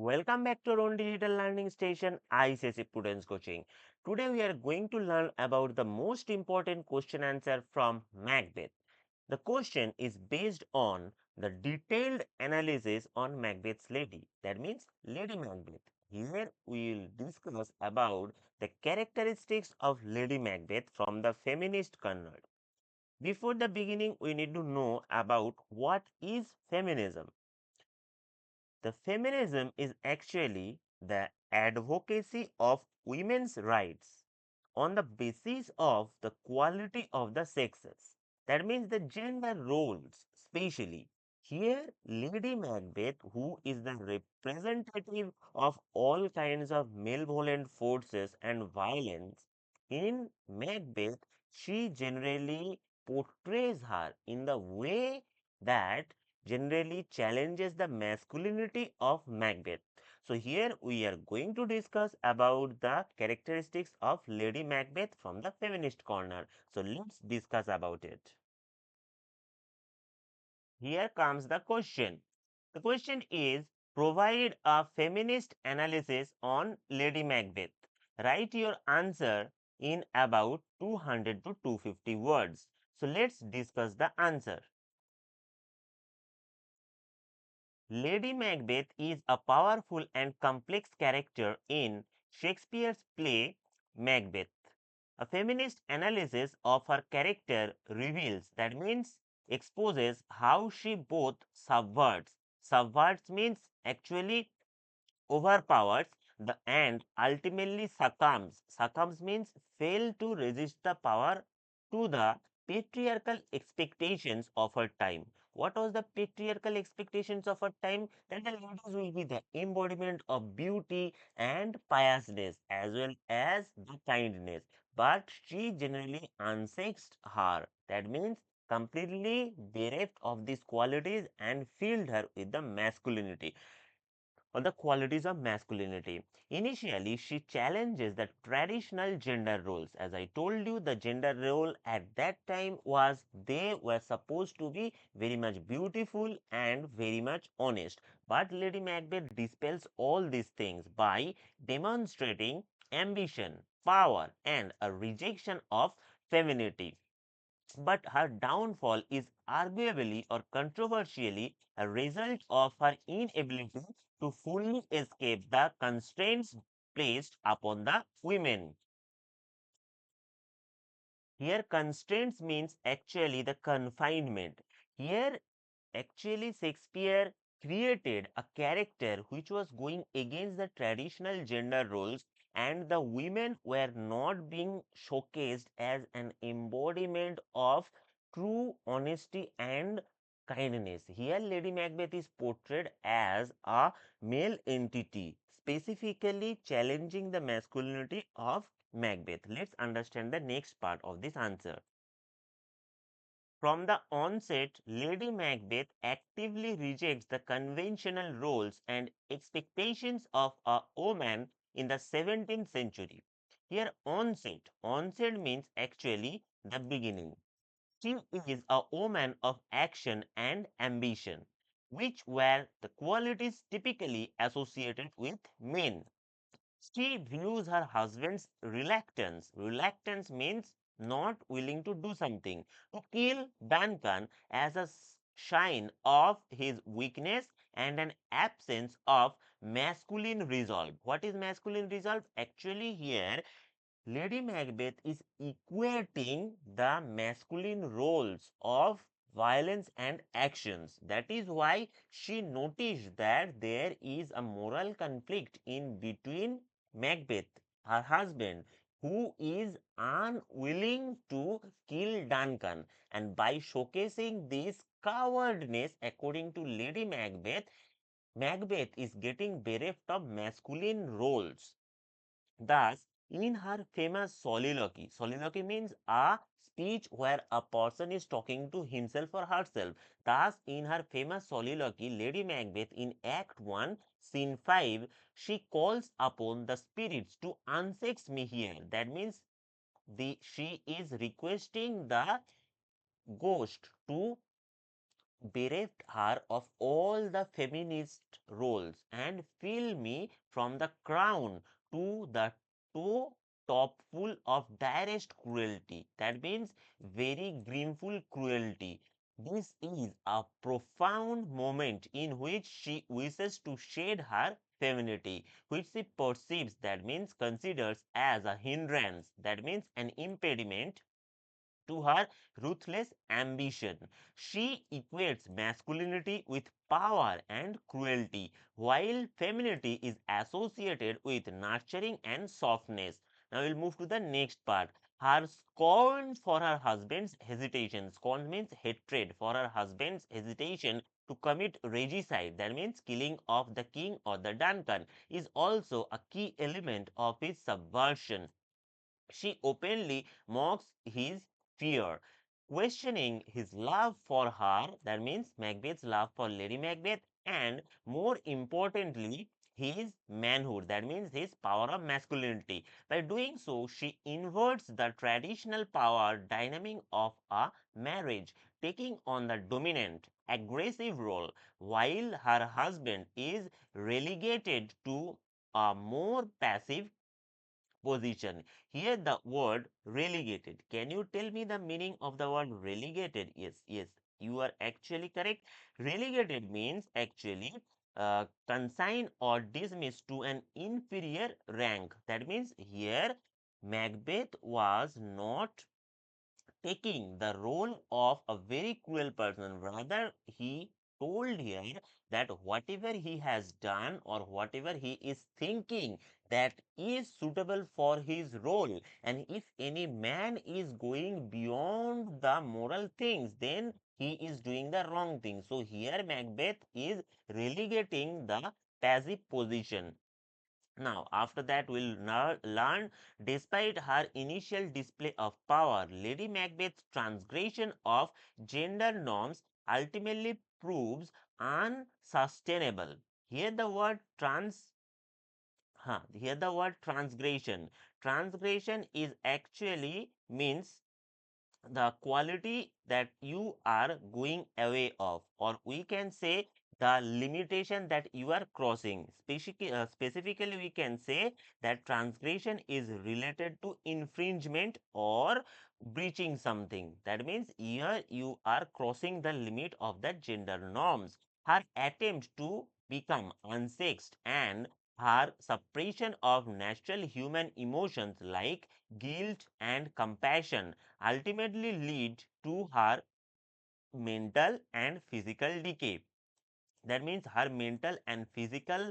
Welcome back to our own digital learning station, ICSE Prudence Coaching. Today we are going to learn about the most important question answer from Macbeth. The question is based on the detailed analysis on Macbeth's Lady. That means Lady Macbeth. Here we will discuss about the characteristics of Lady Macbeth from the feminist corner. Before the beginning, we need to know about what is feminism. The feminism is actually the advocacy of women's rights on the basis of the quality of the sexes. That means the gender roles, especially. Here, Lady Macbeth, who is the representative of all kinds of malevolent forces and violence, in Macbeth, she generally portrays her in the way that generally challenges the masculinity of Macbeth. So here we are going to discuss about the characteristics of Lady Macbeth from the feminist corner. So let's discuss about it. Here comes the question. The question is, provide a feminist analysis on Lady Macbeth. Write your answer in about 200 to 250 words. So let's discuss the answer. Lady Macbeth is a powerful and complex character in Shakespeare's play Macbeth. A feminist analysis of her character reveals, that means exposes how she both subverts means actually overpowers the and ultimately succumbs means fail to resist the power to the patriarchal expectations of her time. What was the patriarchal expectations of her time? That the ladies will be the embodiment of beauty and piousness as well as the kindness, but she generally unsexed her. That means completely bereft of these qualities and filled her with the masculinity or the qualities of masculinity. Initially, she challenges the traditional gender roles. As I told you, the gender role at that time was they were supposed to be very much beautiful and very much honest. But Lady Macbeth dispels all these things by demonstrating ambition, power, and a rejection of femininity. But her downfall is arguably or controversially a result of her inability to fully escape the constraints placed upon the women. Here, constraints means actually the confinement. Here, actually, Shakespeare created a character which was going against the traditional gender roles, and the women were not being showcased as an embodiment of true honesty and kindness. Here, Lady Macbeth is portrayed as a male entity, specifically challenging the masculinity of Macbeth. Let's understand the next part of this answer. From the onset, Lady Macbeth actively rejects the conventional roles and expectations of a woman in the 17th century. Here, onset means actually the beginning. She is a woman of action and ambition, which were the qualities typically associated with men. She views her husband's reluctance. Reluctance means not willing to do something. To kill Duncan as a sign of his weakness and an absence of masculine resolve. What is masculine resolve? Actually, here Lady Macbeth is equating the masculine roles of violence and actions. That is why she noticed that there is a moral conflict in between Macbeth, her husband, who is unwilling to kill Duncan. And by showcasing this cowardness, according to Lady Macbeth, Macbeth is getting bereft of masculine roles. Thus, in her famous soliloquy means a speech where a person is talking to himself or herself. Thus, in her famous soliloquy, Lady Macbeth in Act 1, Scene 5, she calls upon the spirits to unsex me here. That means she is requesting the ghost to bereft her of all the feminist roles and fill me from the crown to the toe top full of direst cruelty. That means very grimful cruelty. This is a profound moment in which she wishes to shed her femininity, which she perceives, that means considers as a hindrance, that means an impediment to her ruthless ambition. She equates masculinity with power and cruelty, while femininity is associated with nurturing and softness. Now we'll move to the next part. Her scorn for her husband's hesitation. Scorn means hatred for her husband's hesitation to commit regicide, that means killing of the king or the Duncan, is also a key element of his subversion. She openly mocks his fear, questioning his love for her, that means Macbeth's love for Lady Macbeth, and more importantly, his manhood, that means his power of masculinity. By doing so, she inverts the traditional power dynamic of a marriage, taking on the dominant, aggressive role, while her husband is relegated to a more passive position. Here the word relegated. Can you tell me the meaning of the word relegated? Yes, yes, you are actually correct. Relegated means actually consign or dismiss to an inferior rank. That means here Macbeth was not taking the role of a very cruel person. Rather, he told here that whatever he has done or whatever he is thinking that is suitable for his role. And if any man is going beyond the moral things, then he is doing the wrong thing. So here Macbeth is relegating the passive position. Now, after that, we'll now learn despite her initial display of power, Lady Macbeth's transgression of gender norms ultimately proves unsustainable. Here the word here the word transgression. Transgression is actually means the quality that you are going away of, or we can say the limitation that you are crossing. Specifically, we can say that transgression is related to infringement or breaching something. That means here you are crossing the limit of the gender norms. Her attempt to become unsexed and her suppression of natural human emotions like guilt and compassion ultimately lead to her mental and physical decay. That means her mental and physical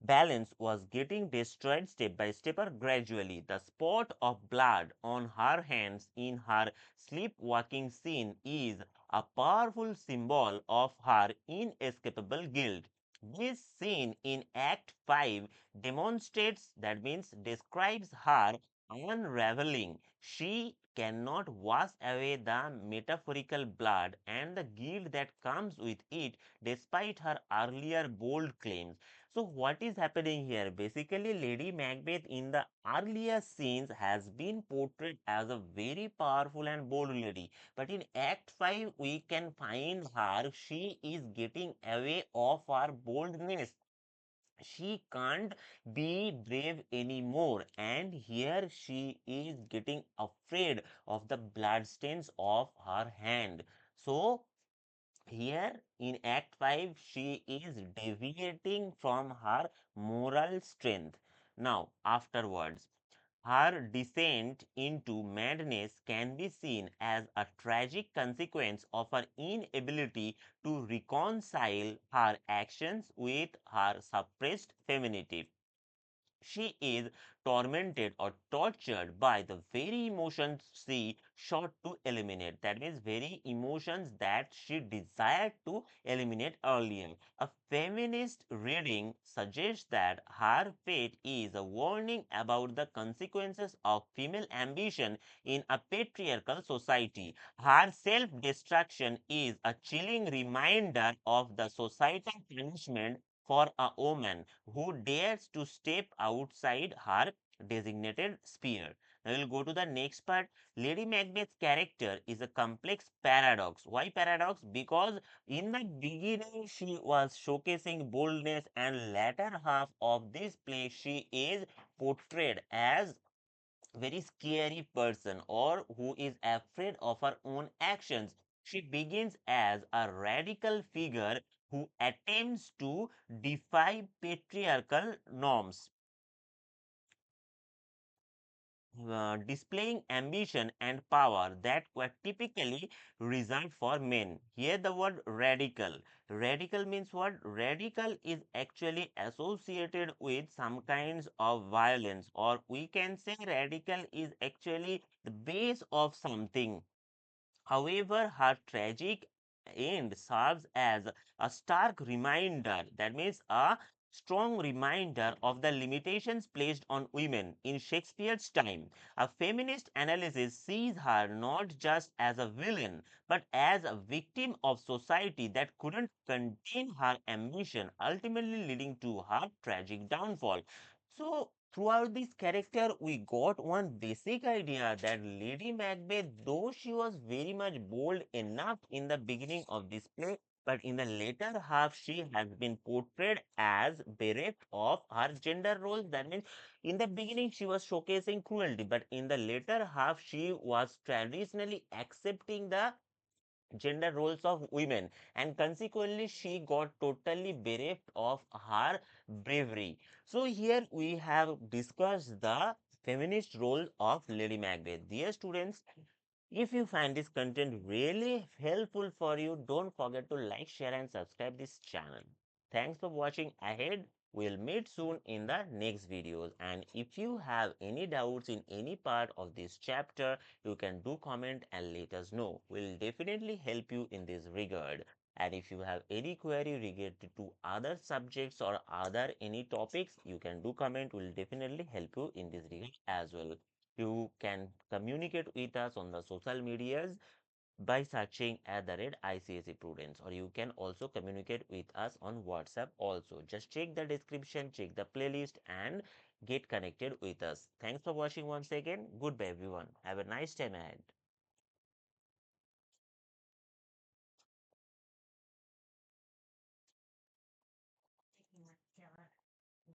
balance was getting destroyed step by step or gradually. The spot of blood on her hands in her sleepwalking scene is a powerful symbol of her inescapable guilt. This scene in Act 5 demonstrates, that means describes her unraveling. She cannot wash away the metaphorical blood and the guilt that comes with it despite her earlier bold claims. So, what is happening here? Basically, Lady Macbeth in the earlier scenes has been portrayed as a very powerful and bold lady. But in Act 5, we can find her, she is getting away of her boldness. She can't be brave anymore, and here she is getting afraid of the bloodstains of her hand. So here in Act 5, she is deviating from her moral strength. Now, afterwards, her descent into madness can be seen as a tragic consequence of her inability to reconcile her actions with her suppressed femininity. She is tormented or tortured by the very emotions she sought to eliminate. That means, very emotions that she desired to eliminate earlier. A feminist reading suggests that her fate is a warning about the consequences of female ambition in a patriarchal society. Her self destruction is a chilling reminder of the societal punishment for a woman who dares to step outside her designated sphere. Now we'll go to the next part. Lady Macbeth's character is a complex paradox. Why paradox? Because in the beginning she was showcasing boldness, and latter half of this play she is portrayed as very scary person or who is afraid of her own actions. She begins as a radical figure who attempts to defy patriarchal norms, displaying ambition and power that were typically reserved for men. Here, the word radical. Radical means what? Radical is actually associated with some kinds of violence, or we can say radical is actually the base of something. However, her tragic end serves as a stark reminder, that means a strong reminder of the limitations placed on women in Shakespeare's time. A feminist analysis sees her not just as a villain, but as a victim of society that couldn't contain her ambition, ultimately leading to her tragic downfall. So, throughout this character, we got one basic idea that Lady Macbeth, though she was very much bold enough in the beginning of this play, but in the later half, she has been portrayed as bereft of her gender roles. That means in the beginning, she was showcasing cruelty, but in the later half, she was traditionally accepting the gender roles of women, and consequently she got totally bereft of her bravery. So here we have discussed the feminist role of Lady Macbeth. Dear students, if you find this content really helpful for you, don't forget to like, share and subscribe this channel. Thanks for watching. Ahead, we'll meet soon in the next videos. And if you have any doubts in any part of this chapter, you can do comment and let us know. We'll definitely help you in this regard. And if you have any query related to other subjects or other any topics, you can do comment. We'll definitely help you in this regard as well. You can communicate with us on the social medias by searching at the red ICSE Prudence, or you can also communicate with us on WhatsApp also. Just check the description, check the playlist and get connected with us. Thanks for watching once again. Goodbye everyone. Have a nice time ahead.